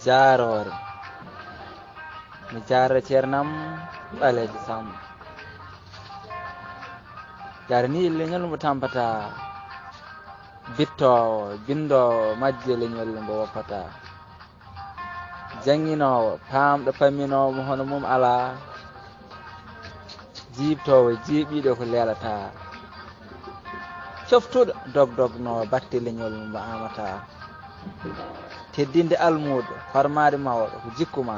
jaarore mi jaara ceernam ɓaleejo Samb jaare ni leñol mbo tampata bittowo bindowo majje leñol mbo woppata janginowo paamɗo pamminowo mo hono mum ala jiibtowo jiiɓiɗo ko leelata coftuɗo dogdognowo batte leñol mbo amata teddinde almuɗo hormade mawɗo ko jikkuma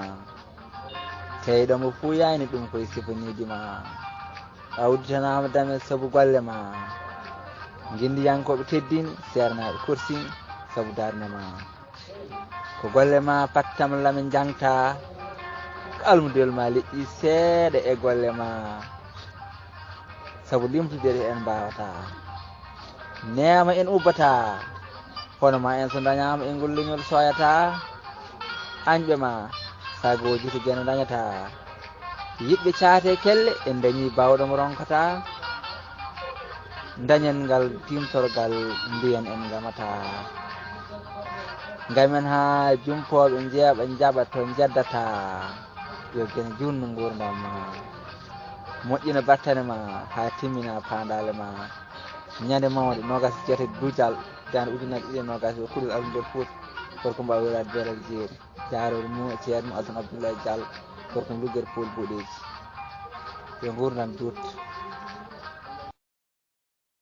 teyɗo mo fuu yayni ɗum koye sifaniji ma a udditanama dame saabu golle ma guindiyankoɓe teddini sernaɓe korsini saabu darde ma ko golle ma pattam lame jangta ko almudel ma leƴƴi seeɗa e golle ma saabu limtudede en mbawata nema en ubbata hono ma en so dañama e ngol leñol soyata añɓe ma sagoji to jene dañata yiɗɓe caate kelle en dañi bawɗomo ronkata dañen ngal timtorgal mbiyen en gamata gamen ha jumpoɓe jeeɓa jaɓa to jeddata yo gene junno gurdam ma moƴƴina battane ma ha timmina pandale ma ñande mawde nogas jeete dujal jande ujunnaje ɗiɗi e nogas o kuuɗel almudel Fouta gorko mbaw wirade beral jeeri jarore mu ceerno Alassane Abdoulaye Diallo gorko mo luggere Poul Bouɗeji yo gurdam jutto